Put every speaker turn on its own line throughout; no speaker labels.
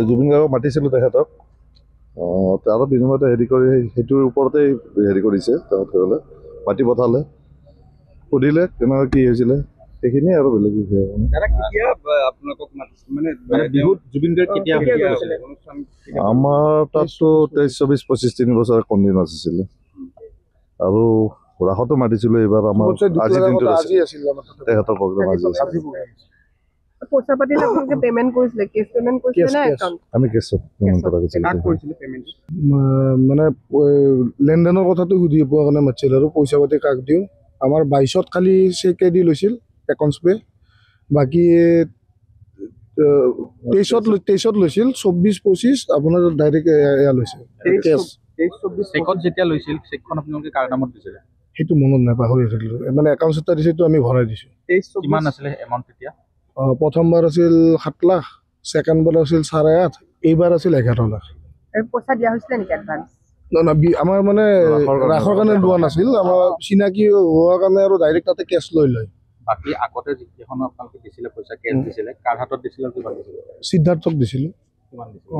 জুবিন গাৰ্গক মাতিছিলোঁ তেখেতক তাৰ বিনিময়তে হেৰি কৰি সেইটোৰ ওপৰতেই হেৰি কৰিছে তেওঁলোকে মাতি পঠালে সুধিলে কেনেকুৱা কি হৈছিলে সেইখিনিয়ে আৰু বেলেগ বিষয়ে আমাৰ তাততো 23, 24, 25 3 বছৰ কন্দিন আছিলে আৰু ৰাসতো মাতিছিলোঁ এইবাৰ আমাৰ আজিৰ দিনটোত তেখেতৰ প্ৰগ্ৰাম আজি আছিল
পইচা পাতি আপোনালোকে পেমেন্ট কৰিছিলে কেছ পেমেন্ট কৰিছিলে না একাউন্ট
আমি কেছত পেমেন্ট কৰা
মানে লেনদেনৰ কথাটো সুধি পোৱাৰ কাৰণে মাতিছিল আৰু পইচা পাতি কাক দিওঁ আমাৰ 22ত খালি চেকে দি লৈছিল একাউণ্টছ পে বাকী 23ত লৈছিল 24, 25 আপোনাৰ ডাইৰেক্ট এয়া লৈছে কেছ
23, 24 চেকত যেতিয়া লৈছিল চেকখন আপোনালোকে কাৰ নামত দিছিলে
সেইটো মনত নাই পাহৰি থাকিলোঁ মানে একাউণ্টছ এটা দিছে আমি ভৰাই দিছোঁ
কিমান আছিলে এমাউণ্ট তেতিয়া
প্ৰথমবাৰ আছিল 7 লাখ ছেকেণ্ডবাৰ আছিল 8.5 এইবাৰ আছিল 11 লাখ
পইচা দিয়া হৈছিলে নেকি এডভান্স
আমাৰ মানে ৰাসৰ কাৰণে লোৱা নাছিল আমাৰ চিনাকি হোৱাৰ কাৰণে আৰু ডাইৰেক্ট তাতে কেছ লৈ লয়
বাকী আগতে যিখন আপোনালোকে দিছিলে পইচা কেছ দিছিলে কাৰ হাতত দিছিলে কিমান দিছিলে
সিদ্ধাৰ্থক দিছিলোঁ
কিমান দিছিলে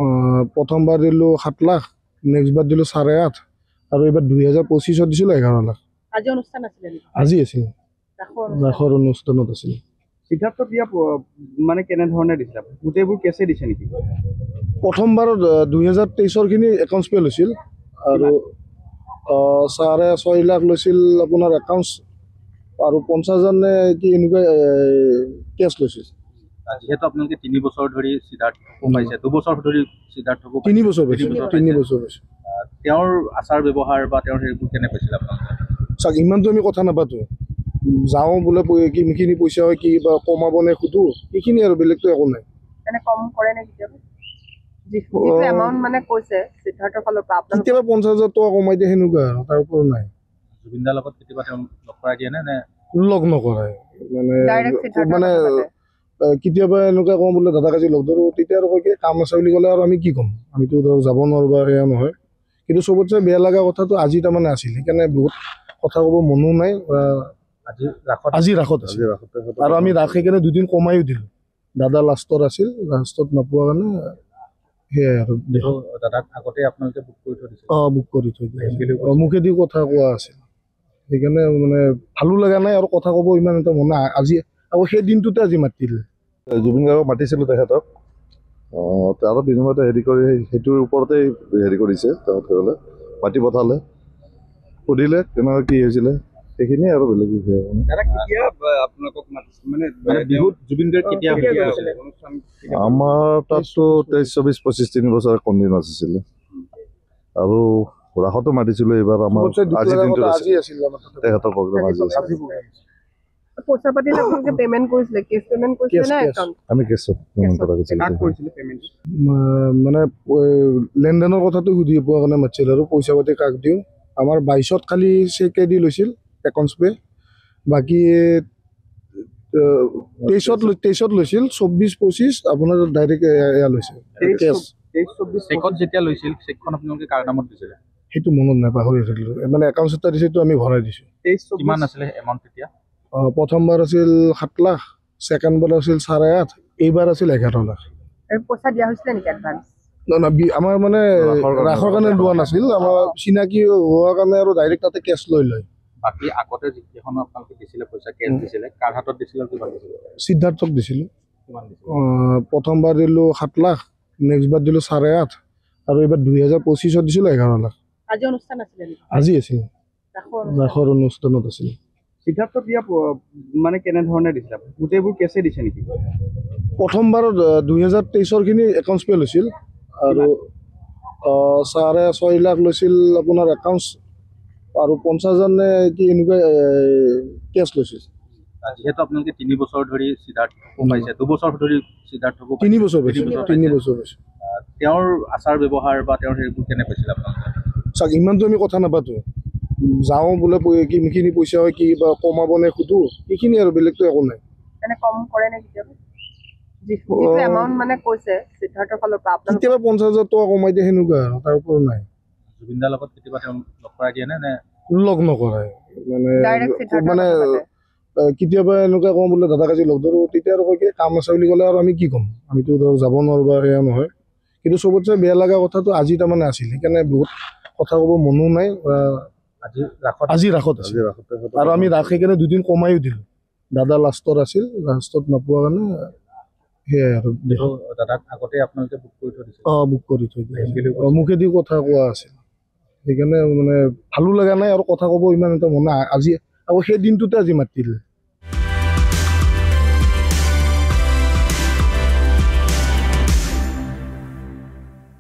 প্ৰথমবাৰ দিলোঁ 7 লাখ নেক্সটবাৰ দিলোঁ 8.5 আৰু এইবাৰ 2025ত দিছিলোঁ 11 লাখ
আজি অনুষ্ঠান আছিলে নেকি
আজি আছিল ৰাসৰ অনুষ্ঠানত আছিল
সিদ্ধাৰ্থক দিয়া মানে কেনেধৰণে দিছিলে গোটেইবোৰ কেছে দিছে নেকি
প্ৰথমবাৰত 2023ৰ খিনি একাউণ্টছ পে লৈছিল আৰু 6.5 লাখ লৈছিল আপোনাৰ একাউণ্টছ আৰু 50,000 কি এনেকুৱা কেছ লৈছিল
যিহেতু আপোনালোকে 3 বছৰ ধৰি সিদ্ধাৰ্থক পাইছে 2 বছৰ ধৰি সিদ্ধাৰ্থকো
3 বছৰ পাইছে 3 বছৰ পাইছে
তেওঁৰ আচাৰ ব্যৱহাৰ বা তেওঁৰ সেইবোৰ কেনে পাইছিল আপোনালোকে
চাওক ইমানটো আমি কথা নাপাতো যাওঁ বোলে কিমানখিনি পইচা হয় কি বা কমাব নে সুধো এইখিনি আৰু বেলেগটো একো নাই
মানে কম কৰে নে কেতিয়াবা যিটো এমাউণ্ট মানে কৈছে সিদ্ধাৰ্থৰ ফালৰ পৰা আপোনালোকে
কেতিয়াবা 50,000 টকা কমাই দিয়ে সেনেকুৱা আৰু তাৰ ওপৰত নাই
জুবিনদাৰ লগত কেতিয়াবা তেওঁ লগ কৰাই দিয়ে নে
লগ নকৰাই
ডাইৰেক্ট সিদ্ধাৰ্থৰ
মানে
লগত
কেতিয়াবা এনেকুৱা কওঁ বোলে দাদাক আজি লগ ধৰোঁ তেতিয়া আৰু কয় কি কাম আছে বুলি ক'লে আৰু আমি কি ক'ম আমিতো ধৰক যাব নোৱাৰোঁ বা সেয়া নহয় কিন্তু চবতছে বেয়া লগা কথাটো আজি তাৰমানে আছিল সেইকাৰণে বহুত কথা ক'ব মনো নাই আজি ৰাসত আছিল আৰু আমি ৰাস সেইকাৰণে 2 দিন কমাইও দিলোঁ দাদা লাষ্টত আছিল লাষ্টত নোপোৱাৰ কাৰণে সেয়াই আৰু
দাদাক আগতে আপোনালোকে বুক কৰি থৈ দিছিল
বুক কৰি থৈ দিছিল মুখেদি কথা কোৱা আছিল সেইকাৰণে মানে ভালো লগা নাই আৰু কথা ক'ব ইমান এটা মন নাই আজি আকৌ সেই দিনটোতে আজি মাতিলে
জুবিন গাৰ্গক মাতিছিলোঁ তেখেতক তাৰ বিনিময়তে হেৰি কৰি সেইটোৰ ওপৰতেই হেৰি কৰিছে তেওঁলোকে মাতি পঠালে সুধিলে কেনেকুৱা কি হৈছিলে সেইখিনিয়ে আৰু বেলেগ বিষয়ে আমাৰ তাততো 23, 24, 25 3 বছৰ কন্দিন আছিলে আৰু ৰাসতো মাতিছিলোঁ এইবাৰ আমাৰ আজিৰ দিনটোত তেখেতৰ প্ৰগ্ৰাম আজি আছিল
পইচা পাতি আপোনালোকে পেমেন্ট কৰিছিলে কেছ পেমেন্ট কৰিছিলে না একাউন্ট
আমি কেছত পেমেন্ট কৰা
মানে লেনদেনৰ কথাটো সুধি পোৱাৰ কাৰণে মাতিছিল আৰু পইচা পাতি কাক দিওঁ আমাৰ 22ত খালি চেকে দি লৈছিল একাউণ্টছ পে বাকী 23ত লৈছিল 24, 25 আপোনাৰ ডাইৰেক্ট এয়া লৈছে কেছ
23, 24 চেকত যেতিয়া লৈছিল চেকখন আপোনালোকে কাৰ নামত দিছিলে
সেইটো মনত নাই পাহৰি থাকিলোঁ মানে একাউণ্টছ এটা দিছে আমি ভৰাই দিছোঁ
কিমান আছিলে এমাউণ্ট তেতিয়া
প্ৰথমবাৰ আছিল 7 লাখ ছেকেণ্ডবাৰ আছিল 8.5 এইবাৰ আছিল 11 লাখ
পইচা দিয়া হৈছিলে নেকি এডভান্স
আমাৰ মানে ৰাসৰ কাৰণে লোৱা নাছিল আমাৰ চিনাকি হোৱাৰ কাৰণে আৰু ডাইৰেক্ট তাতে কেছ লৈ লয়
বাকী আগতে যিখন আপোনালোকে দিছিলে পইচা কেছ দিছিলে কাৰ হাতত দিছিলে কিমান দিছিলে
সিদ্ধাৰ্থক দিছিলোঁ
কিমান দিছিলে
প্ৰথমবাৰ দিলোঁ 7 লাখ নেক্সটবাৰ দিলোঁ 8.5 আৰু এইবাৰ 2025ত দিছিলোঁ 11 লাখ
আজি অনুষ্ঠান আছিলে নেকি
আজি আছিল ৰাসৰ অনুষ্ঠানত আছিল
সিদ্ধাৰ্থক দিয়া মানে কেনেধৰণে দিছিলে গোটেইবোৰ কেছে দিছে নেকি
প্ৰথমবাৰত 2023ৰ খিনি একাউণ্টছ পে লৈছিল আৰু 6.5 লাখ লৈছিল আপোনাৰ একাউণ্টছ আৰু 50,000 কি এনেকুৱা কেছ লৈছিল
যিহেতু আপোনালোকে 3 বছৰ ধৰি সিদ্ধাৰ্থক পাইছে 2 বছৰ ধৰি সিদ্ধাৰ্থকো
3 বছৰ পাইছে 3 বছৰ পাইছে
তেওঁৰ আচাৰ ব্যৱহাৰ বা তেওঁৰ সেইবোৰ কেনে পাইছিল আপোনালোকে
চাওক ইমানটো আমি কথা নাপাতো যাওঁ বোলে কিমানখিনি পইচা হয় কি বা কমাব নে সুধো এইখিনি আৰু বেলেগটো একো নাই
মানে কম কৰে নে কেতিয়াবা যিটো এমাউণ্ট মানে কৈছে সিদ্ধাৰ্থৰ ফালৰ পৰা আপোনালোকে
কেতিয়াবা 50,000 টকা কমাই দিয়ে সেনেকুৱা আৰু তাৰ ওপৰত নাই
জুবিনদাৰ লগত কেতিয়াবা তেওঁ লগ কৰাই দিয়ে নে
লগ নকৰাই
ডাইৰেক্ট সিদ্ধাৰ্থৰ
মানে কেতিয়াবা এনেকুৱা কওঁ বোলে দাদাক আজি লগ ধৰোঁ তেতিয়া আৰু কয় কি কাম আছে বুলি ক'লে আৰু আমি কি ক'ম আমিতো ধৰক যাব নোৱাৰোঁ বা সেয়া নহয় কিন্তু চবতছে বেয়া লগা কথাটো আজি তাৰমানে আছিল, সেইকাৰণে বহুত কথা ক'ব মনো নাই। আজি ৰাসত আছিল আৰু আমি ৰাস সেইকাৰণে দুদিন কমাইও দিলোঁ। দাদা লাষ্টত আছিল, লাষ্টত নোপোৱা কাৰণে সেয়াই আৰু
দাদাক আগতে আপোনালোকে বুক কৰি থৈ দিছিল।
বুক কৰি থৈ দিলে, মুখেদি কথা কোৱা আছিল, সেইকাৰণে মানে ভালো লগা নাই আৰু কথা ক'ব ইমান এটা মন নাই। আজি আকৌ সেই দিনটোতে আজি মাতিলে।